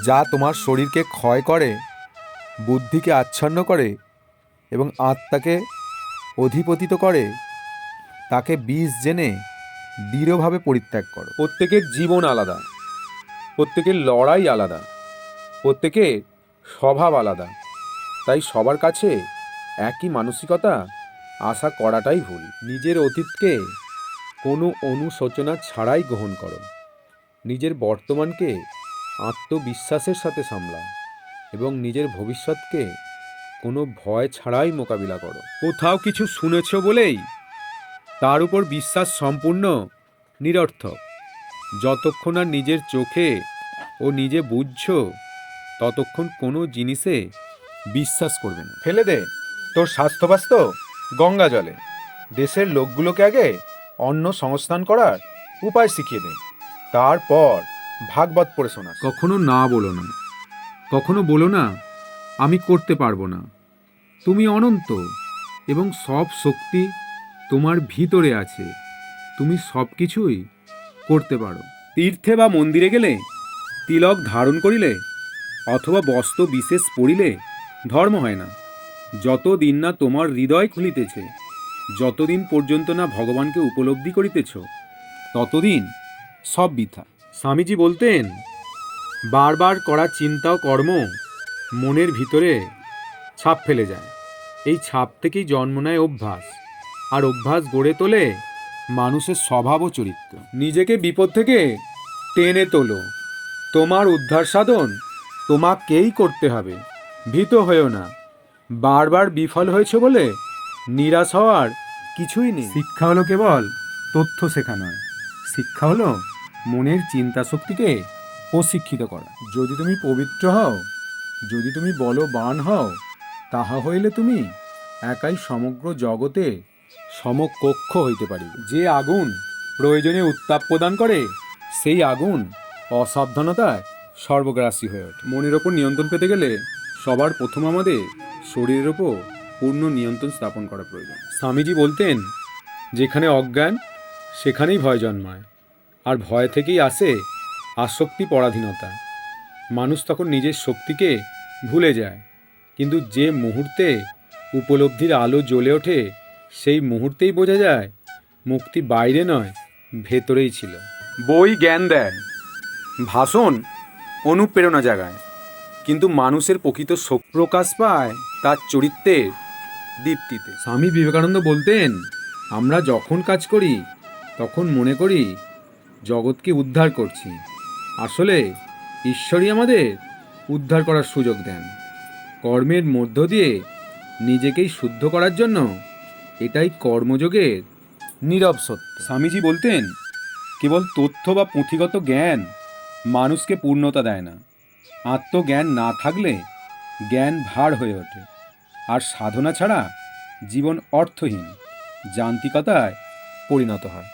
যা তোমার শরীরকে ক্ষয় করে, বুদ্ধিকে আচ্ছন্ন করে এবং আত্মাকে অধিপতিত করে, তাকে বিষ জেনে দৃঢ়ভাবে পরিত্যাগ করো। প্রত্যেকের জীবন আলাদা, প্রত্যেকের লড়াই আলাদা, প্রত্যেকের স্বভাব আলাদা। তাই সবার কাছে একই মানসিকতা আশা করাটাই ভুল। নিজের অতীতকে কোনো অনুশোচনা ছাড়াই গ্রহণ করো। নিজের বর্তমানকে আত্মবিশ্বাসের সাথে সামলাও এবং নিজের ভবিষ্যৎকে কোনো ভয় ছাড়াই মোকাবিলা করো। কোথাও কিছু শুনেছ বলেই তার উপর বিশ্বাস সম্পূর্ণ নিরর্থক। যতক্ষণ আর নিজের চোখে ও নিজে বুঝছো, ততক্ষণ কোনো জিনিসে বিশ্বাস করবে না। ফেলে দে তোর স্বাস্থ্যবাস্ত গঙ্গা জলে। দেশের লোকগুলোকে আগে অন্ন সংস্থান করার উপায় শিখিয়ে দে, তারপর ভাগবত পড়ে শোনাস। কখনো না বলো না, কখনো বলো না আমি করতে পারবো না। তুমি অনন্ত এবং সব শক্তি তোমার ভিতরে আছে। তুমি সব কিছুই করতে পারো। তীর্থে বা মন্দিরে গেলে, তিলক ধারণ করিলে অথবা বস্ত্র বিশেষ পড়িলে ধর্ম হয় না। যতদিন না তোমার হৃদয় খুলিতেছে, যতদিন পর্যন্ত না ভগবানকে উপলব্ধি করিতেছ, ততদিন সব বৃথা। স্বামীজি বলতেন, বারবার করা চিন্তা ও কর্ম মনের ভিতরে ছাপ ফেলে যায়। এই ছাপ থেকেই জন্ম নেয় অভ্যাস, আর অভ্যাস গড়ে তোলে মানুষের স্বভাব ও চরিত্র। নিজেকে বিপদ থেকে টেনে তোলো। তোমার উদ্ধার সাধন তোমাকেই করতে হবে। ভীত হয়েও না। বারবার বিফল হয়েছে বলে নিরাশ হওয়ার কিছুই নেই। শিক্ষা হলো কেবল তথ্য শেখা নয়, শিক্ষা হলো মনের চিন্তা শক্তিকে প্রশিক্ষিত করা। যদি তুমি পবিত্র হও, যদি তুমি বলবান হও, তাহা হইলে তুমি একাই সমগ্র জগতে সমকক্ষ হইতে পারিবে। যে আগুন প্রয়োজনে উত্তাপ প্রদান করে, সেই আগুন অসাবধানতায় সর্বগ্রাসী হয়ে ওঠে। মনের ওপর নিয়ন্ত্রণ পেতে গেলে সবার প্রথম আমাদের শরীরের ওপর পূর্ণ নিয়ন্ত্রণ স্থাপন করা প্রয়োজন। স্বামীজি বলতেন, যেখানে অজ্ঞান সেখানেই ভয় জন্মায়, আর ভয় থেকেই আসে আসক্তি, পরাধীনতা। মানুষ তখন নিজের শক্তিকে ভুলে যায়, কিন্তু যে মুহূর্তে উপলব্ধির আলো জ্বলে ওঠে, সেই মুহূর্তেই বোঝা যায় মুক্তি বাইরে নয়, ভেতরেই ছিল। বই জ্ঞান দেয়, ভাষণ অনুপ্রেরণা জাগায়, কিন্তু মানুষের প্রকৃত শক্তি প্রকাশ পায় তার চরিত্রের দীপ্তিতে। স্বামী বিবেকানন্দ বলতেন, আমরা যখন কাজ করি তখন মনে করি জগৎকে উদ্ধার করছি। আসলে ঈশ্বরই আমাদের উদ্ধার করার সুযোগ দেন কর্মের মধ্য দিয়ে নিজেকেই শুদ্ধ করার জন্য। এটাই কর্মযোগের নীরব সত্য। স্বামীজি বলতেন, কেবল তথ্য বা পুঁথিগত জ্ঞান মানুষকে পূর্ণতা দেয় না। আত্মজ্ঞান না থাকলে জ্ঞান ভার হয়ে ওঠে, আর সাধনা ছাড়া জীবন অর্থহীন, যান্ত্রিকতায় পরিণত হয়।